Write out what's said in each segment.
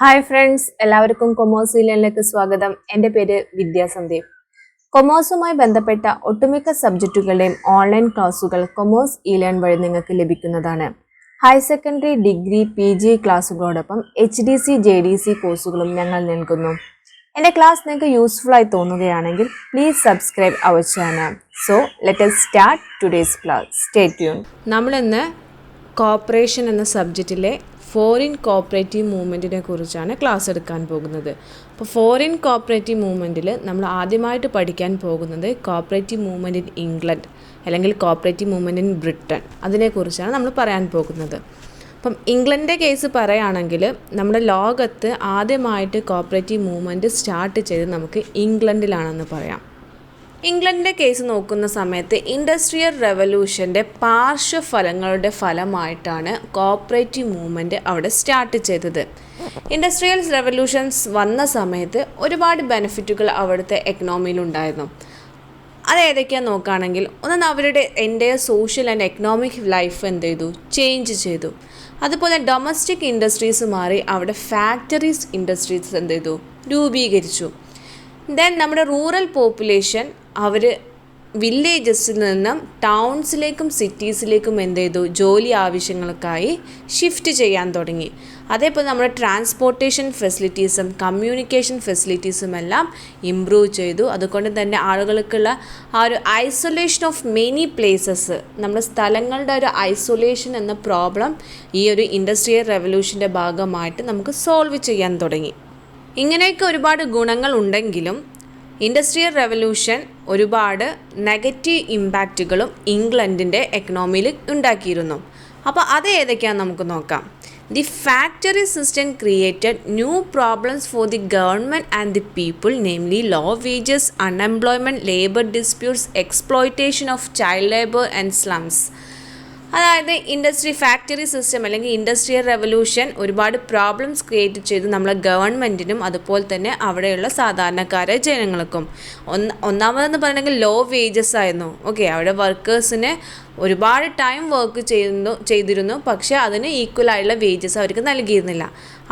Hi friends, എല്ലാവർക്കും commerce ഇലനിലേക്ക് സ്വാഗതം. എൻ്റെ പേര് വിദ്യാ സന്ദീപ്. കൊമേഴ്സുമായി ബന്ധപ്പെട്ട ഒട്ടുമിക്ക സബ്ജക്റ്റുകളുടെയും ഓൺലൈൻ ക്ലാസുകൾ കൊമേഴ്സ് ഇലേൺ വഴി നിങ്ങൾക്ക് ലഭിക്കുന്നതാണ്. Higher secondary, degree, PG ക്ലാസുകളോടൊപ്പം HDC, JDC കോഴ്സുകളും ഞങ്ങൾ നൽകുന്നു. എൻ്റെ ക്ലാസ് നിങ്ങൾക്ക് യൂസ്ഫുൾ ആയി തോന്നുകയാണെങ്കിൽ please subscribe our channel. So let us start today's class. Stay tune. നമ്മളിന്ന് കോപ്പറേഷൻ എന്ന സബ്ജക്റ്റിലെ ഫോറിൻ കോപ്പറേറ്റീവ് മൂവ്മെൻറ്റിനെ കുറിച്ചാണ് ക്ലാസ് എടുക്കാൻ പോകുന്നത്. അപ്പോൾ ഫോറിൻ കോപ്പറേറ്റീവ് മൂവ്മെൻറ്റിൽ നമ്മൾ ആദ്യമായിട്ട് പഠിക്കാൻ പോകുന്നത് കോപ്പറേറ്റീവ് മൂവ്മെൻറ്റ് ഇൻ ഇംഗ്ലണ്ട് അല്ലെങ്കിൽ കോപ്പറേറ്റീവ് മൂവ്മെൻറ്റ് ഇൻ ബ്രിട്ടൻ, അതിനെക്കുറിച്ചാണ് നമ്മൾ പറയാൻ പോകുന്നത്. അപ്പം ഇംഗ്ലണ്ടിൻ്റെ കേസ് പറയുകയാണെങ്കിൽ നമ്മുടെ ലോകത്ത് ആദ്യമായിട്ട് കോപ്പറേറ്റീവ് മൂവ്മെൻറ്റ് സ്റ്റാർട്ട് ചെയ്ത് നമുക്ക് ഇംഗ്ലണ്ടിലാണെന്ന് പറയാം. ഇംഗ്ലണ്ടിൻ്റെ കേസ് നോക്കുന്ന സമയത്ത് ഇൻഡസ്ട്രിയൽ റെവല്യൂഷൻ്റെ പാർശ്വഫലങ്ങളുടെ ഫലമായിട്ടാണ് കോപ്പറേറ്റീവ് മൂവ്മെൻറ്റ് അവിടെ സ്റ്റാർട്ട് ചെയ്തത്. ഇൻഡസ്ട്രിയൽ റെവല്യൂഷൻസ് വന്ന സമയത്ത് ഒരുപാട് ബെനിഫിറ്റുകൾ അവിടുത്തെ എക്കണോമിയിലുണ്ടായിരുന്നു. അതേതൊക്കെയാണെന്ന് നോക്കുകയാണെങ്കിൽ, ഒന്ന് അവരുടെ entire social and economic life എന്ത് ചെയ്തു, ചേഞ്ച് ചെയ്തു. അതുപോലെ ഡൊമസ്റ്റിക് ഇൻഡസ്ട്രീസ് മാറി അവിടെ ഫാക്ടറീസ് ഇൻഡസ്ട്രീസ് എന്ത് ചെയ്തു, രൂപീകരിച്ചു. ദെൻ നമ്മുടെ റൂറൽ പോപ്പുലേഷൻ അവർ വില്ലേജസിൽ നിന്നും ടൗൺസിലേക്കും സിറ്റീസിലേക്കും എന്ത് ചെയ്തു, ജോലി ആവശ്യങ്ങൾക്കായി ഷിഫ്റ്റ് ചെയ്യാൻ തുടങ്ങി. അതേപോലെ നമ്മുടെ ട്രാൻസ്പോർട്ടേഷൻ ഫെസിലിറ്റീസും കമ്മ്യൂണിക്കേഷൻ ഫെസിലിറ്റീസും എല്ലാം ഇമ്പ്രൂവ് ചെയ്തു. അതുകൊണ്ട് തന്നെ ആളുകൾക്കുള്ള ആ ഒരു ഐസൊലേഷൻ ഓഫ് മെനി പ്ലേസസ്, നമ്മുടെ സ്ഥലങ്ങളുടെ ഒരു ഐസൊലേഷൻ എന്ന പ്രോബ്ലം ഈ ഒരു ഇൻഡസ്ട്രിയൽ റെവല്യൂഷൻ്റെ ഭാഗമായിട്ട് നമുക്ക് സോൾവ് ചെയ്യാൻ തുടങ്ങി. ഇങ്ങനെയൊക്കെ ഒരുപാട് ഗുണങ്ങൾ ഉണ്ടെങ്കിലും ഇൻഡസ്ട്രിയൽ റെവല്യൂഷൻ ഒരുപാട് നെഗറ്റീവ് ഇമ്പാക്റ്റുകളും ഇംഗ്ലണ്ടിൻ്റെ എക്കണോമിയിൽ ഉണ്ടാക്കിയിരുന്നു. അപ്പോൾ അത് ഏതൊക്കെയാണെന്ന് നമുക്ക് നോക്കാം. The factory system created new problems for the government and the people, namely low wages, unemployment, labour disputes, exploitation of child labour and slums. അതായത് ഫാക്ടറി സിസ്റ്റം അല്ലെങ്കിൽ ഇൻഡസ്ട്രിയൽ റെവല്യൂഷൻ ഒരുപാട് പ്രോബ്ലംസ് ക്രിയേറ്റ് ചെയ്ത് നമ്മളെ ഗവൺമെൻറ്റിനും അതുപോലെ തന്നെ അവിടെയുള്ള സാധാരണക്കാരായ ജനങ്ങൾക്കും. ഒന്നാമതെന്ന് പറയണമെങ്കിൽ ലോ വേജസ് ആയിരുന്നു. ഓക്കെ, അവിടെ വർക്കേഴ്സിന് ഒരുപാട് ടൈം വർക്ക് ചെയ്തിരുന്നു, പക്ഷേ അതിന് ഈക്വലായുള്ള വേജസ് അവർക്ക് നൽകിയിരുന്നില്ല.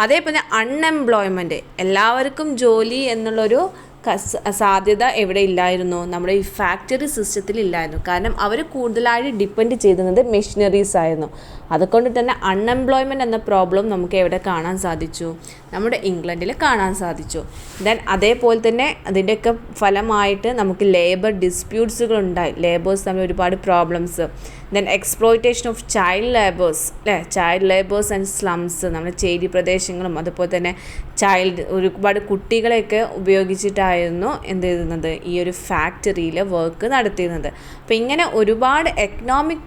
അതേപോലെ അൺഎംപ്ലോയ്മെൻറ്റ്, എല്ലാവർക്കും ജോലി എന്നുള്ളൊരു സാധ്യത എവിടെ ഇല്ലായിരുന്നു, നമ്മുടെ ഈ ഫാക്ടറി സിസ്റ്റത്തിൽ ഇല്ലായിരുന്നു. കാരണം അവർ കൂടുതലായിട്ട് ഡിപ്പെൻഡ് ചെയ്തിരുന്നത് മെഷീനറീസ് ആയിരുന്നു. അതുകൊണ്ട് തന്നെ അൺഎംപ്ലോയ്മെൻറ്റ് എന്ന പ്രോബ്ലം നമുക്ക് എവിടെ കാണാൻ സാധിച്ചു, നമ്മുടെ ഇംഗ്ലണ്ടിൽ കാണാൻ സാധിച്ചു. ദെൻ അതേപോലെ തന്നെ അതിൻ്റെയൊക്കെ ഫലമായിട്ട് നമുക്ക് ലേബർ ഡിസ്പ്യൂട്ട്സുകൾ ഉണ്ടായി, ലേബേഴ്സ് തമ്മിൽ ഒരുപാട് problems. Then exploitation of child labours and slums, നമ്മുടെ ചേരി പ്രദേശങ്ങളും അതുപോലെ തന്നെ ഒരുപാട് കുട്ടികളെയൊക്കെ ഉപയോഗിച്ചിട്ടായിരുന്നു എന്ത് ചെയ്യുന്നത്, ഈ ഒരു ഫാക്ടറിയിൽ വർക്ക് നടത്തിയിരുന്നത്. അപ്പോൾ ഇങ്ങനെ ഒരുപാട് economic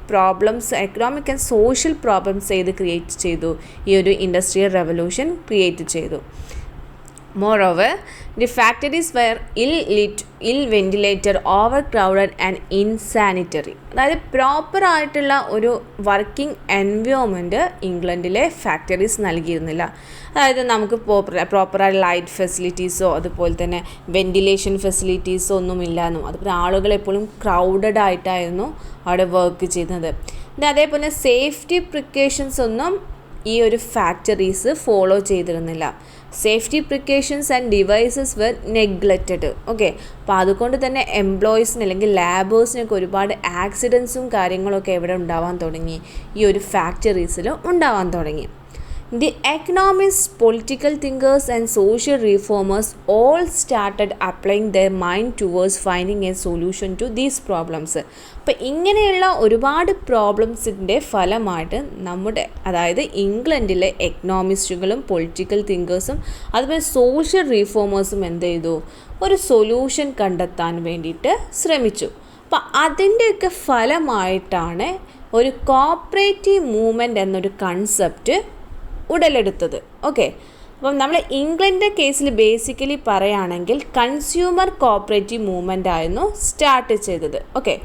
and social problems create ചെയ്തു, ഈ ഒരു ഇൻഡസ്ട്രിയൽ റെവല്യൂഷൻ ക്രിയേറ്റ് ചെയ്തു. Moreover, the factories were ill ventilated, overcrowded and insanitary. അതായത് പ്രോപ്പറായിട്ടുള്ള ഒരു വർക്കിംഗ് എൻവയോൺമെൻറ്റ് ഇംഗ്ലണ്ടിലെ ഫാക്ടറീസ് നൽകിയിരുന്നില്ല. അതായത് നമുക്ക് പ്രോപ്പറായിട്ട് ലൈറ്റ് ഫെസിലിറ്റീസോ അതുപോലെ തന്നെ വെൻറ്റിലേഷൻ ഫെസിലിറ്റീസോ ഒന്നും ഇല്ലായിരുന്നു. അതുപോലെ ആളുകൾ എപ്പോഴും ക്രൗഡഡ് ആയിട്ടായിരുന്നു അവിടെ വർക്ക് ചെയ്യുന്നത്. പിന്നെ അതേപോലെ സേഫ്റ്റി പ്രിക്കോഷൻസ് ഒന്നും ഈ ഒരു ഫാക്ടറീസ് ഫോളോ ചെയ്തിരുന്നില്ല. Safety precautions and devices were neglected. Okay, അപ്പോൾ അതുകൊണ്ട് തന്നെ എംപ്ലോയീസിന് അല്ലെങ്കിൽ ലാബേഴ്സിനൊക്കെ ഒരുപാട് ആക്സിഡൻസും കാര്യങ്ങളൊക്കെ എവിടെ ഉണ്ടാവാൻ തുടങ്ങി, ഈ ഒരു ഫാക്ടറീസിൽ ഉണ്ടാവാൻ തുടങ്ങി. The economists, political thinkers and social reformers all started applying their mind towards finding a solution to these problems. അപ്പോൾ ഇങ്ങനെയുള്ള ഒരുപാട് പ്രോബ്ലംസിൻ്റെ ഫലമായിട്ട് അതായത് ഇംഗ്ലണ്ടിലെ എക്കണോമിസ്റ്റുകളും പൊളിറ്റിക്കൽ തിങ്കേഴ്സും അതുപോലെ സോഷ്യൽ റീഫോമേഴ്സും എന്ത് ചെയ്തു, ഒരു സൊല്യൂഷൻ കണ്ടെത്താൻ വേണ്ടിയിട്ട് ശ്രമിച്ചു. അപ്പോൾ അതിൻ്റെയൊക്കെ ഫലമായിട്ടാണ് ഒരു കോപ്പറേറ്റീവ് മൂവ്മെൻറ്റ് എന്നൊരു കൺസെപ്റ്റ് ഉടലെടുത്തത്. ഓക്കെ, അപ്പം നമ്മൾ ഇംഗ്ലണ്ടിൻ്റെ കേസിൽ ബേസിക്കലി പറയുകയാണെങ്കിൽ കൺസ്യൂമർ കോപ്പറേറ്റീവ് മൂവ്മെൻ്റ് ആയിരുന്നു സ്റ്റാർട്ട് ചെയ്തത്. ഓക്കെ,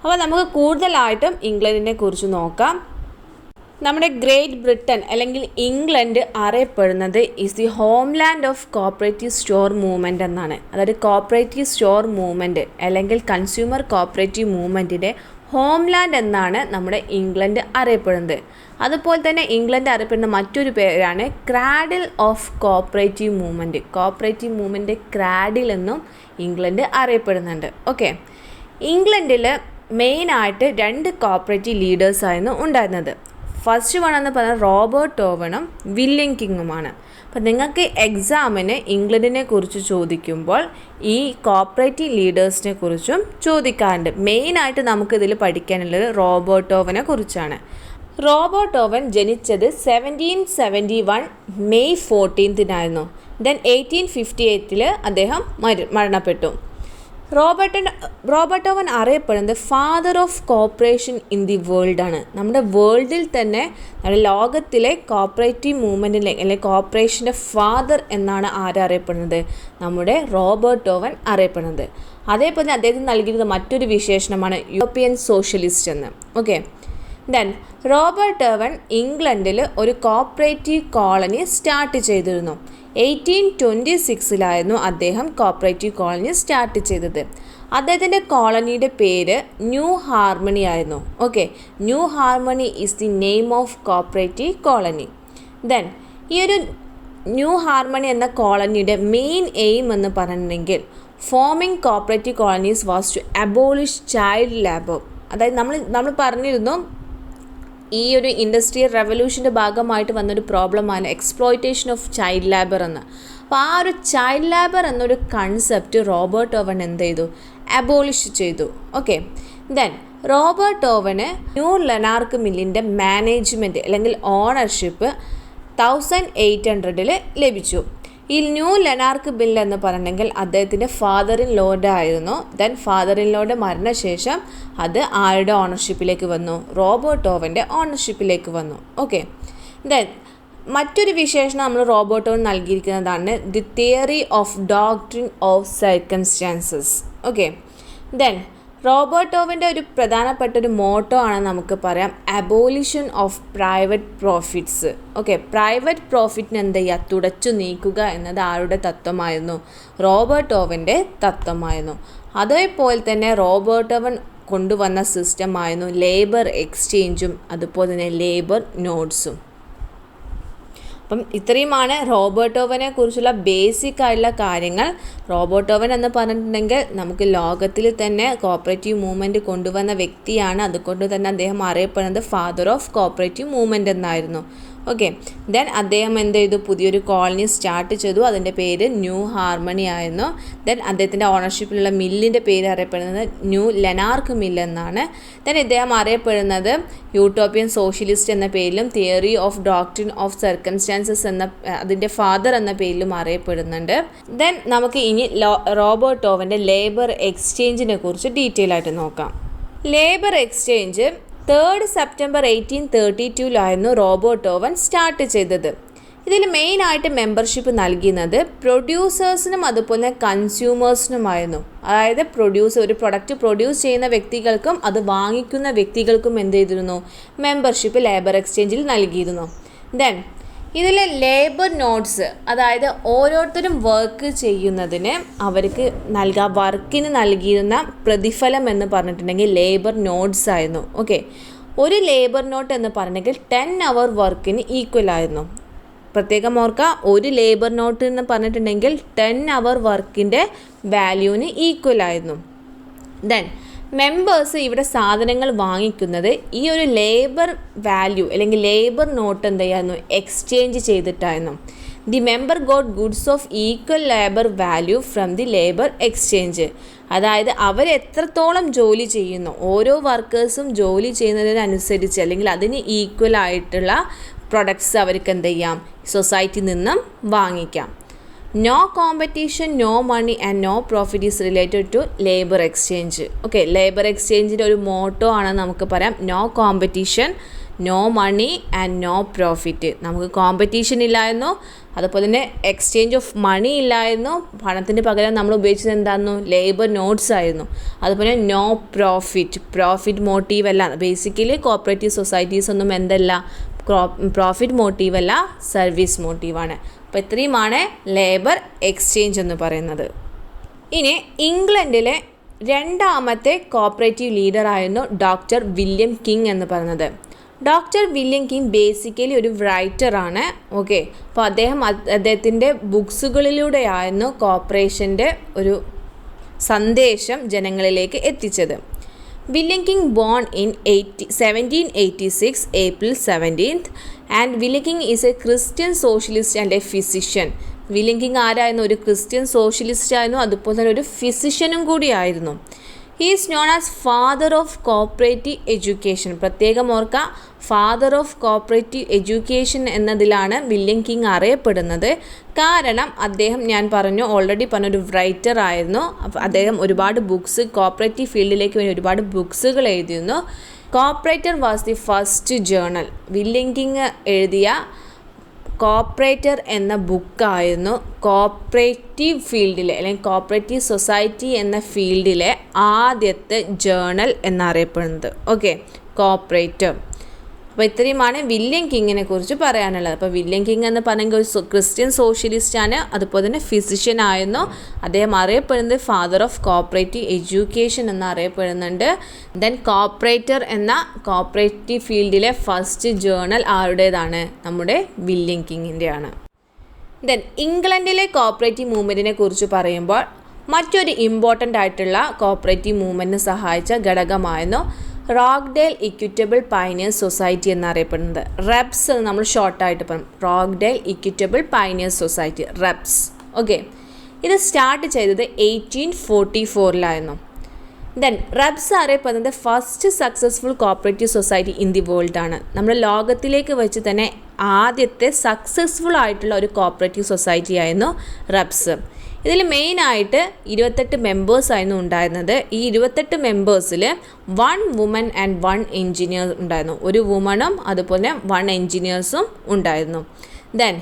അപ്പോൾ നമുക്ക് കൂടുതലായിട്ടും ഇംഗ്ലണ്ടിനെ കുറിച്ച് നോക്കാം. നമ്മുടെ ഗ്രേറ്റ് ബ്രിട്ടൻ അല്ലെങ്കിൽ ഇംഗ്ലണ്ട് അറിയപ്പെടുന്നത് is the homeland of cooperative store movement എന്നാണ്. അതായത് കോപ്പറേറ്റീവ് സ്റ്റോർ മൂവ്മെൻറ്റ് അല്ലെങ്കിൽ കൺസ്യൂമർ കോപ്പറേറ്റീവ് മൂവ്മെൻറ്റിൻ്റെ ഹോംലാൻഡ് എന്നാണ് നമ്മുടെ ഇംഗ്ലണ്ട് അറിയപ്പെടുന്നത്. അതുപോലെ തന്നെ ഇംഗ്ലണ്ട് അറിയപ്പെടുന്ന മറ്റൊരു പേരാണ് cradle of cooperative movement. Cooperative movement cradle എന്നും ഇംഗ്ലണ്ട് അറിയപ്പെടുന്നുണ്ട്. ഓക്കെ, ഇംഗ്ലണ്ടിൽ മെയിനായിട്ട് 2 കോപ്പറേറ്റീവ് ലീഡേഴ്സായിരുന്നു ഉണ്ടായിരുന്നത്. ഫസ്റ്റ് വൺ എന്ന് പറഞ്ഞാൽ റോബർട്ട് ഓവനും വില്യം കിങ്ങുമാണ്. അപ്പോൾ നിങ്ങൾക്ക് എക്സാമിന് ഇംഗ്ലണ്ടിനെ കുറിച്ച് ചോദിക്കുമ്പോൾ ഈ കോപ്പറേറ്റീവ് ലീഡേഴ്സിനെ കുറിച്ചും ചോദിക്കാറുണ്ട്. മെയിനായിട്ട് നമുക്കിതിൽ പഠിക്കാനുള്ളത് റോബർട്ട് ഓവനെ കുറിച്ചാണ്. റോബർട്ട് ഓവൻ ജനിച്ചത് 1771 മെയ് 14 ദെൻ 1858 അദ്ദേഹം മരണപ്പെട്ടു. റോബർട്ട് ഓവൻ അറിയപ്പെടുന്നത് father of cooperation in the world ആണ്. നമ്മുടെ വേൾഡിൽ തന്നെ, നമ്മുടെ ലോകത്തിലെ കോപ്പറേറ്റീവ് മൂവ്മെൻറ്റിലെ അല്ലെങ്കിൽ കോപ്പറേഷൻ്റെ ഫാദർ എന്നാണ് ആരറിയപ്പെടുന്നത്? നമ്മുടെ റോബർട്ട് ഓവൻ അറിയപ്പെടുന്നത്. അതേപോലെ അദ്ദേഹത്തിന് നൽകിയിരുന്ന മറ്റൊരു വിശേഷണമാണ് യൂറോപ്യൻ സോഷ്യലിസ്റ്റ് എന്ന്. ഓക്കെ, ദെൻ റോബർട്ട് ഓവൻ ഇംഗ്ലണ്ടിൽ ഒരു കോപ്പറേറ്റീവ് കോളനി സ്റ്റാർട്ട് ചെയ്തിരുന്നു. 1826 അദ്ദേഹം കോപ്പറേറ്റീവ് കോളനി സ്റ്റാർട്ട് ചെയ്തത്. അദ്ദേഹത്തിൻ്റെ കോളനിയുടെ പേര് ന്യൂ ഹാർമണി ആയിരുന്നു. Okay, new harmony is the name of cooperative colony. Then ഈ ഒരു ന്യൂ ഹാർമണി എന്ന കോളനിയുടെ മെയിൻ എയിം എന്ന് പറഞ്ഞിട്ടുണ്ടെങ്കിൽ forming cooperative colonies was to abolish child labour. അതായത് നമ്മൾ പറഞ്ഞിരുന്നു ഈ ഒരു ഇൻഡസ്ട്രിയൽ റെവല്യൂഷൻ്റെ ഭാഗമായിട്ട് വന്നൊരു പ്രോബ്ലമാണ് എക്സ്പ്ലോയിറ്റേഷൻ ഓഫ് ചൈൽഡ് ലേബർ എന്ന്. അപ്പോൾ ആ ഒരു ചൈൽഡ് ലേബർ എന്നൊരു കൺസെപ്റ്റ് റോബർട്ട് ഓവൻ എന്ത് ചെയ്തു? അബോളിഷ് ചെയ്തു. ഓക്കെ, ദെൻ റോബർട്ട് ഓവന് ന്യൂ ലെനാർക്ക് മില്ലിൻ്റെ മാനേജ്മെൻറ്റ് അല്ലെങ്കിൽ ഓണർഷിപ്പ് 1800 ലഭിച്ചു. ഈ ന്യൂ ലെനാർക്ക് ബിൽ എന്ന് പറഞ്ഞെങ്കിൽ അദ്ദേഹത്തിൻ്റെ ഫാദർ ഇൻ ലോയുടെ ആയിരുന്നു. ദെൻ ഫാദർ ഇൻ ലോയുടെ മരണശേഷം അത് ആരുടെ ഓണർഷിപ്പിലേക്ക് വന്നു? റോബർട്ട് ഓവൻ്റെ ഓണർഷിപ്പിലേക്ക് വന്നു. ഓക്കെ, ദെൻ മറ്റൊരു വിശേഷണം നമ്മൾ റോബർട്ട് ഓവൻ നൽകിയിരിക്കുന്നതാണ് the theory of doctrine of circumstances. Okay, then Robert ഓവൻ്റെ ഒരു പ്രധാനപ്പെട്ട ഒരു മോട്ടോ ആണ് നമുക്ക് പറയാം abolition of private profits. Okay, private പ്രോഫിറ്റിന് എന്ത് ചെയ്യുക? തുടച്ചു നീക്കുക എന്നത് ആരുടെ തത്വമായിരുന്നു? റോബർട്ട് ഓവൻ്റെ തത്വമായിരുന്നു. അതേപോലെ തന്നെ റോബർട്ട് ഓവൻ കൊണ്ടുവന്ന സിസ്റ്റമായിരുന്നു ലേബർ എക്സ്ചേഞ്ചും അതുപോലെ തന്നെ ലേബർ നോട്ട്സും. അപ്പം ഇത്രയുമാണ് റോബർട്ട് ഓവനെ കുറിച്ചുള്ള ബേസിക് ആയിട്ടുള്ള കാര്യങ്ങൾ. റോബർട്ട് ഓവൻ എന്ന് പറഞ്ഞിട്ടുണ്ടെങ്കിൽ നമുക്ക് ലോകത്തിൽ തന്നെ കോപ്പറേറ്റീവ് മൂവ്മെൻറ്റ് കൊണ്ടുവന്ന വ്യക്തിയാണ്. അതുകൊണ്ട് തന്നെ അദ്ദേഹം അറിയപ്പെടുന്നത് ഫാദർ ഓഫ് കോപ്പറേറ്റീവ് മൂവ്മെൻറ്റ് എന്നായിരുന്നു. ഓക്കെ, ദെൻ അദ്ദേഹം എന്ത് ചെയ്തു? പുതിയൊരു കോളനി സ്റ്റാർട്ട് ചെയ്തു. അതിൻ്റെ പേര് ന്യൂ ഹാർമണി ആയിരുന്നു. ദെൻ അദ്ദേഹത്തിൻ്റെ ഓണർഷിപ്പിലുള്ള മില്ലിൻ്റെ പേര് അറിയപ്പെടുന്നത് ന്യൂ ലെനാർക്ക് മില്ല് എന്നാണ്. ദെൻ ഇദ്ദേഹം അറിയപ്പെടുന്നത് യൂട്ടോപ്യൻ സോഷ്യലിസ്റ്റ് എന്ന പേരിലും theory of doctrine of circumstances എന്ന അതിൻ്റെ ഫാദർ എന്ന പേരിലും അറിയപ്പെടുന്നുണ്ട്. ദെൻ നമുക്ക് ഇനി റോബർട്ട് ഓവൻ്റെ ലേബർ എക്സ്ചേഞ്ചിനെ കുറിച്ച് ഡീറ്റെയിൽ ആയിട്ട് നോക്കാം. Labour exchange 3 September 1832 Robert Owen start ചെയ്തത്. ഇതിൽ മെയിനായിട്ട് മെമ്പർഷിപ്പ് നൽകുന്നത് പ്രൊഡ്യൂസേഴ്സിനും അതുപോലെ കൺസ്യൂമേഴ്സിനുമായിരുന്നു. അതായത് ഒരു പ്രൊഡക്റ്റ് പ്രൊഡ്യൂസ് ചെയ്യുന്ന വ്യക്തികൾക്കും അത് വാങ്ങിക്കുന്ന വ്യക്തികൾക്കും എന്ത് ചെയ്തിരുന്നു? മെമ്പർഷിപ്പ് ലേബർ എക്സ്ചേഞ്ചിൽ നൽകിയിരുന്നു. ദെൻ ഇതിലെ ലേബർ നോട്ട്സ്, അതായത് ഓരോരുത്തരും വർക്ക് ചെയ്യുന്നതിന് അവർക്ക് വർക്കിന് നൽകിയിരുന്ന പ്രതിഫലം എന്ന് പറഞ്ഞിട്ടുണ്ടെങ്കിൽ ലേബർ നോട്ട്സ് ആയിരുന്നു. ഓക്കെ, ഒരു ലേബർ നോട്ട് എന്ന് പറഞ്ഞെങ്കിൽ 10 hour വർക്കിന് ഈക്വൽ ആയിരുന്നു. പ്രത്യേകം ഓർക്കുക, ഒരു ലേബർ നോട്ട് എന്ന് പറഞ്ഞിട്ടുണ്ടെങ്കിൽ 10 hour വർക്കിൻ്റെ വാല്യൂവിന് ഈക്വൽ ആയിരുന്നു. ദെൻ മെമ്പേഴ്സ് ഇവിടെ സാധനങ്ങൾ വാങ്ങിക്കുന്നത് ഈ ഒരു ലേബർ വാല്യൂ അല്ലെങ്കിൽ ലേബർ നോട്ട് എന്ത് ചെയ്യായിരുന്നു? എക്സ്ചേഞ്ച് ചെയ്തിട്ടായിരുന്നു. The member got goods of equal labour value from the labour exchange. അതായത് അവരെത്രത്തോളം ജോലി ചെയ്യുന്നു, ഓരോ വർക്കേഴ്സും ജോലി ചെയ്യുന്നതിനനുസരിച്ച് അല്ലെങ്കിൽ അതിന് ഈക്വൽ ആയിട്ടുള്ള പ്രൊഡക്ട്സ് അവർക്ക് എന്ത് ചെയ്യാം? സൊസൈറ്റിയിൽ നിന്നും വാങ്ങിക്കാം. No competition, no money and no profit is related to labour exchange. Okay, labour എക്സ്ചേഞ്ചിൻ്റെ ഒരു മോട്ടോ ആണ് നമുക്ക് പറയാം no competition, no money and no profit. നമുക്ക് കോമ്പറ്റീഷൻ ഇല്ലായിരുന്നു, അതുപോലെ തന്നെ എക്സ്ചേഞ്ച് ഓഫ് മണി ഇല്ലായിരുന്നു. പണത്തിന് പകരം നമ്മൾ ഉപയോഗിച്ചത് എന്തായിരുന്നു? ലേബർ നോട്ട്സ് ആയിരുന്നു. അതുപോലെ നോ പ്രോഫിറ്റ് മോട്ടീവ് അല്ല. ബേസിക്കലി കോപ്പറേറ്റീവ് സൊസൈറ്റീസ് ഒന്നും എന്തല്ല? പ്രോഫിറ്റ് മോട്ടീവ് അല്ല, സർവീസ് മോട്ടീവാണ്. അപ്പോൾ ഇത്രയുമാണ് ലേബർ എക്സ്ചേഞ്ച് എന്ന് പറയുന്നത്. ഇനി ഇംഗ്ലണ്ടിലെ രണ്ടാമത്തെ കോപ്പറേറ്റീവ് ലീഡറായിരുന്നു ഡോക്ടർ വില്യം കിങ് എന്ന് പറയുന്നത്. ഡോക്ടർ വില്യം കിങ് ബേസിക്കലി ഒരു റൈറ്ററാണ്. ഓക്കെ, അപ്പോൾ അദ്ദേഹത്തിൻ്റെ ബുക്സുകളിലൂടെയായിരുന്നു കോർപ്പറേഷൻ്റെ ഒരു സന്ദേശം ജനങ്ങളിലേക്ക് എത്തിച്ചത്. William king born in 1786 April 17th and William king is A Christian socialist and A physician. William king ആരായിരുന്നു? ഒരു ക്രിസ്ത്യൻ സോഷ്യലിസ്റ്റ് ആയിരുന്നു, അതുപോലെ തന്നെ ഒരു ഫിസിഷ്യനും കൂടിയായിരുന്നു. He is known as father of cooperative education. പ്രത്യേകം ഓർക്കുക, ഫാദർ ഓഫ് കോപ്പറേറ്റീവ് എഡ്യൂക്കേഷൻ എന്നതിലാണ് വില്യം കിങ് അറിയപ്പെടുന്നത്. കാരണം അദ്ദേഹം, ഞാൻ ഓൾറെഡി പറഞ്ഞൊരു റൈറ്റർ ആയിരുന്നു. അദ്ദേഹം ഒരുപാട് ബുക്സ് കോപ്പറേറ്റീവ് ഫീൽഡിലേക്ക് വേണ്ടി ഒരുപാട് ബുക്സുകൾ എഴുതിയിരുന്നു. Cooperator was the first journal. William king എഴുതിയ കോപ്പറേറ്റർ എന്ന ബുക്കായിരുന്നു കോപ്പറേറ്റീവ് ഫീൽഡിലെ അല്ലെങ്കിൽ കോപ്പറേറ്റീവ് സൊസൈറ്റി എന്ന ഫീൽഡിലെ ആദ്യത്തെ ജേർണൽ എന്നറിയപ്പെടുന്നത്. Okay, cooperator. അപ്പോൾ ഇത്രയുമാണ് വില്യം കിങ്ങിനെ കുറിച്ച് പറയാനുള്ളത്. അപ്പോൾ വില്യം കിങ് എന്ന് പറഞ്ഞെങ്കിൽ ഒരു ക്രിസ്ത്യൻ സോഷ്യലിസ്റ്റാണ്, അതുപോലെ തന്നെ ഫിസിഷ്യൻ ആയിരുന്നു. അദ്ദേഹം അറിയപ്പെടുന്നത് ഫാദർ ഓഫ് കോപ്പറേറ്റീവ് എഡ്യൂക്കേഷൻ എന്നറിയപ്പെടുന്നുണ്ട്. ദെൻ കോപ്പറേറ്റർ എന്ന കോപ്പറേറ്റീവ് ഫീൽഡിലെ ഫസ്റ്റ് ജേർണൽ ആരുടേതാണ്? നമ്മുടെ വില്യം കിങ്ങിൻ്റെയാണ്. ദെൻ ഇംഗ്ലണ്ടിലെ കോപ്പറേറ്റീവ് മൂവ്മെൻറ്റിനെ കുറിച്ച് പറയുമ്പോൾ മറ്റൊരു ഇമ്പോർട്ടൻ്റ് ആയിട്ടുള്ള കോപ്പറേറ്റീവ് മൂവ്മെൻറ്റിന് സഹായിച്ച ഘടകമായിരുന്നു റോക്ക്ഡെയിൽ ഇക്വിറ്റബിൾ പയനിയേഴ്സ് സൊസൈറ്റി എന്നറിയപ്പെടുന്നത്. റെപ്സ് എന്ന് നമ്മൾ ഷോർട്ടായിട്ട് പറയും. Rochdale Equitable Pioneers Society, REPS. Okay, ഇത് സ്റ്റാർട്ട് ചെയ്തത് 1844 ദെൻ റെപ്സ് അറിയപ്പെടുന്നത് first successful cooperative society in the world ആണ്. നമ്മുടെ ലോകത്തിലേക്ക് വെച്ച് തന്നെ ആദ്യത്തെ സക്സസ്ഫുൾ ആയിട്ടുള്ള ഒരു കോപ്പറേറ്റീവ് സൊസൈറ്റി ആയിരുന്നു റെപ്സ്. ഇതിൽ മെയിനായിട്ട് 28 മെമ്പേഴ്സായിരുന്നു ഉണ്ടായിരുന്നത്. ഈ 28 മെമ്പേഴ്സിൽ 1 വുമൺ ആൻഡ് 1 എൻജിനീയർ ഉണ്ടായിരുന്നു. ഒരു വുമണും അതുപോലെ 1 എൻജിനീയേഴ്സും ഉണ്ടായിരുന്നു. ദെൻ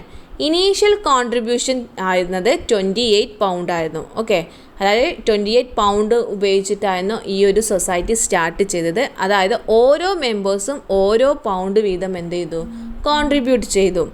ഇനീഷ്യൽ കോൺട്രിബ്യൂഷൻ ആയിരുന്നത് 28 പൗണ്ട് ആയിരുന്നു. ഓക്കെ, അതായത് 28 പൗണ്ട് ഉപയോഗിച്ചിട്ടായിരുന്നു ഈ ഒരു സൊസൈറ്റി സ്റ്റാർട്ട് ചെയ്തത്. അതായത് ഓരോ മെമ്പേഴ്സും ഓരോ പൗണ്ട് വീതം എന്ത് ചെയ്തു? കോൺട്രിബ്യൂട്ട് ചെയ്തു.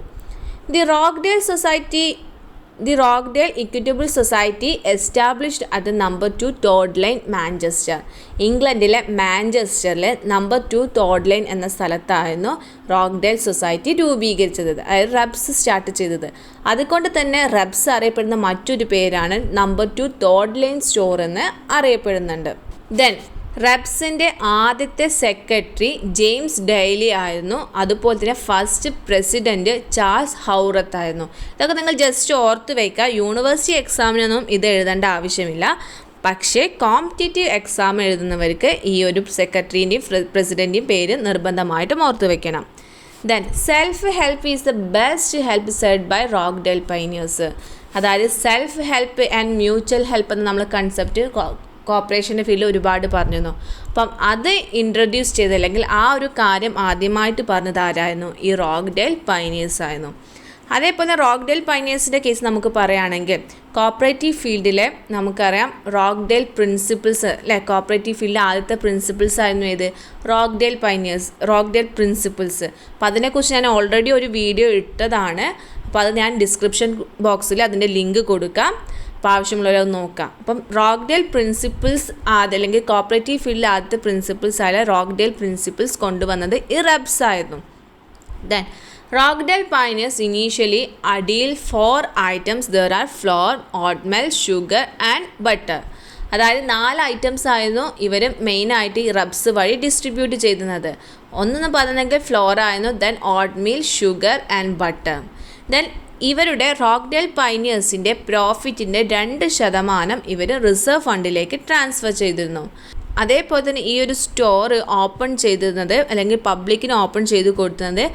The Rockdale Equitable Society established at the number 2 Todd Lane, Manchester. ഇംഗ്ലണ്ടിലെ മാഞ്ചസ്റ്ററിലെ നമ്പർ 2 ടോഡ് ലൈൻ എന്ന സ്ഥലത്തായിരുന്നു റോക്ക്ഡെയിൽ സൊസൈറ്റി രൂപീകരിച്ചത്, അതായത് റെപ്സ് സ്റ്റാർട്ട് ചെയ്തത്. അതുകൊണ്ട് തന്നെ റെപ്സ് അറിയപ്പെടുന്ന മറ്റൊരു പേരാണ് നമ്പർ 2 ടോഡ് ലൈൻ സ്റ്റോർ എന്ന് അറിയപ്പെടുന്നുണ്ട്. ദെൻ റെപ്സിൻ്റെ ആദ്യത്തെ സെക്രട്ടറി ജെയിംസ് ഡെയ്ലി ആയിരുന്നു. അതുപോലെ തന്നെ ഫസ്റ്റ് പ്രസിഡൻറ്റ് ചാൾസ് ഹൗറത്ത് ആയിരുന്നു. ഇതൊക്കെ നിങ്ങൾ ജസ്റ്റ് ഓർത്ത് വയ്ക്കുക. യൂണിവേഴ്സിറ്റി എക്സാമിനൊന്നും ഇത് എഴുതേണ്ട ആവശ്യമില്ല. പക്ഷേ കോമ്പറ്റേറ്റീവ് എക്സാം എഴുതുന്നവർക്ക് ഈ ഒരു സെക്രട്ടറിൻ്റെയും പ്രസിഡൻറ്റിൻ്റെയും പേര് നിർബന്ധമായിട്ടും ഓർത്ത് വയ്ക്കണം. Then self help is the best help said by Rochdale Pioneers. അതായത് self help and mutual help എന്ന നമ്മൾ കൺസെപ്റ്റ് കോപ്പറേഷൻ്റെ ഫീൽഡിൽ ഒരുപാട് പറഞ്ഞിരുന്നു. അപ്പം അത് ഇൻട്രൊഡ്യൂസ് ചെയ്ത് അല്ലെങ്കിൽ ആ ഒരു കാര്യം ആദ്യമായിട്ട് പറഞ്ഞത് ആരായിരുന്നു? ഈ റോക്ക്ഡെയിൽ പയനിയേഴ്സ് ആയിരുന്നു. അതേപോലെ റോക്ക്ഡെയിൽ പയനിയേഴ്സിൻ്റെ കേസ് നമുക്ക് പറയുകയാണെങ്കിൽ കോപ്പറേറ്റീവ് ഫീൽഡിലെ നമുക്കറിയാം റോക്ക്ഡെയിൽ പ്രിൻസിപ്പിൾസ് അല്ലേ, കോപ്പറേറ്റീവ് ഫീൽഡിലെ ആദ്യത്തെ പ്രിൻസിപ്പിൾസ് ആയിരുന്നു ഏത്? Rochdale principles. അപ്പോൾ അതിനെക്കുറിച്ച് ഞാൻ ഓൾറെഡി ഒരു വീഡിയോ ഇട്ടതാണ്. അപ്പോൾ അത് ഞാൻ ഡിസ്ക്രിപ്ഷൻ ബോക്സിൽ അതിൻ്റെ ലിങ്ക് കൊടുക്കാം. അപ്പോൾ ആവശ്യമുള്ളവരത് നോക്കാം. അപ്പം റോക്ക്ഡെയിൽ പ്രിൻസിപ്പിൾസ് അല്ലെങ്കിൽ കോപ്പറേറ്റീവ് ഫീൽഡിൽ ആദ്യത്തെ പ്രിൻസിപ്പിൾസ് ആയ റോക്ക്ഡെയിൽ പ്രിൻസിപ്പിൾസ് കൊണ്ടുവന്നത് ഈ റെപ്സ് ആയിരുന്നു. Then Rochdale Pioneers initially added 4 items. There are flour, oatmeal, sugar and butter. അതായത് 4 items ആയിരുന്നു ഇവർ മെയിനായിട്ട് ഈ റെപ്സ് വഴി ഡിസ്ട്രിബ്യൂട്ട് ചെയ്യുന്നത്. ഒന്നെന്ന് പറഞ്ഞെങ്കിൽ ഫ്ലോർ ആയിരുന്നു, then oatmeal, sugar and butter. Then ഇവരുടെ റോക്ക്ഡെയിൽ പയനിയേഴ്സിൻ്റെ പ്രോഫിറ്റിൻ്റെ 2% ഇവർ റിസർവ് ഫണ്ടിലേക്ക് ട്രാൻസ്ഫർ ചെയ്തിരുന്നു. അതേപോലെ തന്നെ ഈ ഒരു സ്റ്റോർ ഓപ്പൺ ചെയ്തിരുന്നത് അല്ലെങ്കിൽ പബ്ലിക്കിന് ഓപ്പൺ ചെയ്ത് കൊടുക്കുന്നത്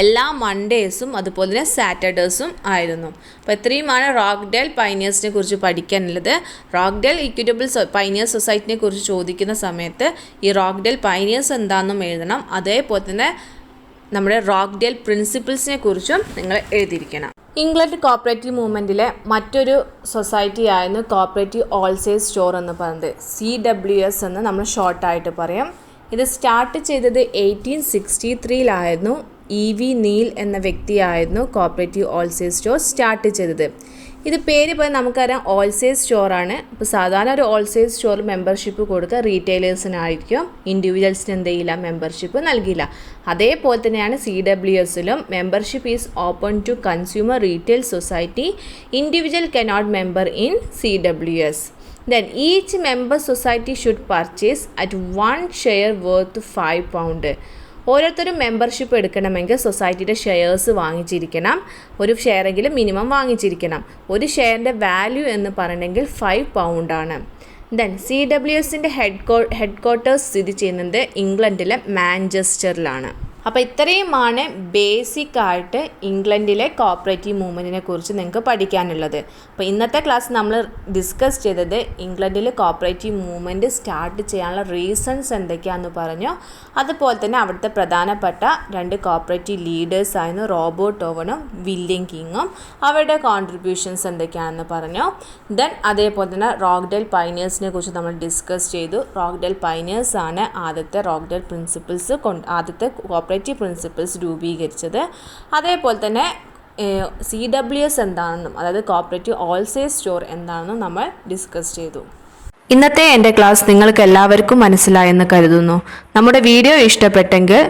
എല്ലാ മൺഡേസും അതുപോലെ തന്നെ സാറ്റർഡേസും ആയിരുന്നു. അപ്പോൾ ഇത്രയുമാണ് റോക്ക്ഡെയിൽ പയനിയേഴ്സിനെ കുറിച്ച് പഠിക്കാനുള്ളത്. റോക്ക്ഡെയിൽ ഇക്വിറ്റബിൾ പയനിയേഴ്സ് സൊസൈറ്റിനെ കുറിച്ച് ചോദിക്കുന്ന സമയത്ത് ഈ റോക്ക്ഡെയിൽ പയനിയേഴ്സ് എന്താണെന്നും എഴുതണം. അതേപോലെ തന്നെ നമ്മുടെ റോക്ക്ഡെയിൽ പ്രിൻസിപ്പിൾസിനെ കുറിച്ചും നിങ്ങൾ എഴുതിയിരിക്കണം. ഇംഗ്ലണ്ട് കോപ്പറേറ്റീവ് മൂവ്മെൻറ്റിലെ മറ്റൊരു സൊസൈറ്റി ആയിരുന്നു കോപ്പറേറ്റീവ് ഹോൾസെയിൽ സ്റ്റോർ എന്ന് പറയുന്നത്. CWS എന്ന് നമ്മൾ ഷോർട്ടായിട്ട് പറയാം. ഇത് സ്റ്റാർട്ട് ചെയ്തത് 1863 EV നീൽ എന്ന വ്യക്തിയായിരുന്നു കോപ്പറേറ്റീവ് ഹോൾസെയിൽ സ്റ്റോർ സ്റ്റാർട്ട് ചെയ്തത്. ഇത് പേര് പോയി നമുക്കറിയാം ഹോൾസെയിൽ സ്റ്റോറാണ്. ഇപ്പോൾ സാധാരണ ഒരു ഹോൾസെയിൽ സ്റ്റോർ മെമ്പർഷിപ്പ് കൊടുക്കുക റീറ്റെയിലേഴ്സിനായിരിക്കും, ഇൻഡിവിജ്വൽസിന് എന്ത് ചെയ്യില്ല, മെമ്പർഷിപ്പ് നൽകില്ല. അതേപോലെ തന്നെയാണ് CWSലും membership is open to consumer retail society, individual cannot member in CWS. Then each member society should purchase at 1 share worth £5. ഓരോരുത്തരും മെമ്പർഷിപ്പ് എടുക്കണമെങ്കിൽ സൊസൈറ്റിയുടെ ഷെയർസ് വാങ്ങിച്ചിരിക്കണം. ഒരു ഷെയറെങ്കിലും മിനിമം വാങ്ങിച്ചിരിക്കണം. ഒരു ഷെയറിൻ്റെ വാല്യൂ എന്ന് പറയണമെങ്കിൽ £5 ദെൻ CWSൻ്റെ ഹെഡ് ക്വാർട്ടേഴ്സ് സ്ഥിതി ചെയ്യുന്നത് ഇംഗ്ലണ്ടിലെ മാഞ്ചസ്റ്ററിലാണ്. അപ്പോൾ ഇത്രയുമാണ് ബേസിക് ആയിട്ട് ഇംഗ്ലണ്ടിലെ കോപ്പറേറ്റീവ് മൂവ്മെൻറ്റിനെ കുറിച്ച് നിങ്ങൾക്ക് പഠിക്കാനുള്ളത്. അപ്പോൾ ഇന്നത്തെ ക്ലാസ് നമ്മൾ ഡിസ്കസ് ചെയ്തത് ഇംഗ്ലണ്ടിൽ കോപ്പറേറ്റീവ് മൂവ്മെൻറ്റ് സ്റ്റാർട്ട് ചെയ്യാനുള്ള റീസൺസ് എന്തൊക്കെയാണെന്ന് പറഞ്ഞു. അതുപോലെ തന്നെ അവിടുത്തെ പ്രധാനപ്പെട്ട 2 കോപ്പറേറ്റീവ് ലീഡേഴ്സായിരുന്നു റോബർട്ട് ഓവനും വില്യം കിങ്ങും. അവരുടെ കോൺട്രിബ്യൂഷൻസ് എന്തൊക്കെയാണെന്ന് പറഞ്ഞു. ദെൻ അതേപോലെ തന്നെ റോക്ക്ഡെയിൽ പൈനിയേഴ്സിനെ കുറിച്ച് നമ്മൾ ഡിസ്കസ് ചെയ്തു. റോക്ക്ഡെയിൽ പൈനിയേഴ്സാണ് ആദ്യത്തെ റോക്ക്ഡെയിൽ പ്രിൻസിപ്പിൾസ് ആദ്യത്തെ കോപ്പറേറ്റീവ് പ്രിൻസിപ്പിൾസ് രൂപീകരിച്ചത്. അതേപോലെ തന്നെ CWS എന്താണെന്നും അതായത് കോപ്പറേറ്റീവ് ഹോൾസെയിൽ സ്റ്റോർ എന്താണെന്നും നമ്മൾ ഡിസ്കസ് ചെയ്തു. ഇന്നത്തെ എൻ്റെ ക്ലാസ് നിങ്ങൾക്ക് എല്ലാവർക്കും മനസ്സിലായെന്ന് കരുതുന്നു. നമ്മുടെ വീഡിയോ ഇഷ്ടപ്പെട്ടെങ്കിൽ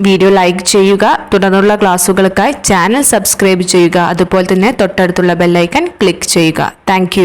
വീഡിയോ ലൈക്ക് ചെയ്യുക. തുടർന്നുള്ള ക്ലാസ്സുകൾക്കായി ചാനൽ സബ്സ്ക്രൈബ് ചെയ്യുക. അതുപോലെ തന്നെ തൊട്ടടുത്തുള്ള ബെല്ലൈക്കൺ ക്ലിക്ക് ചെയ്യുക. താങ്ക്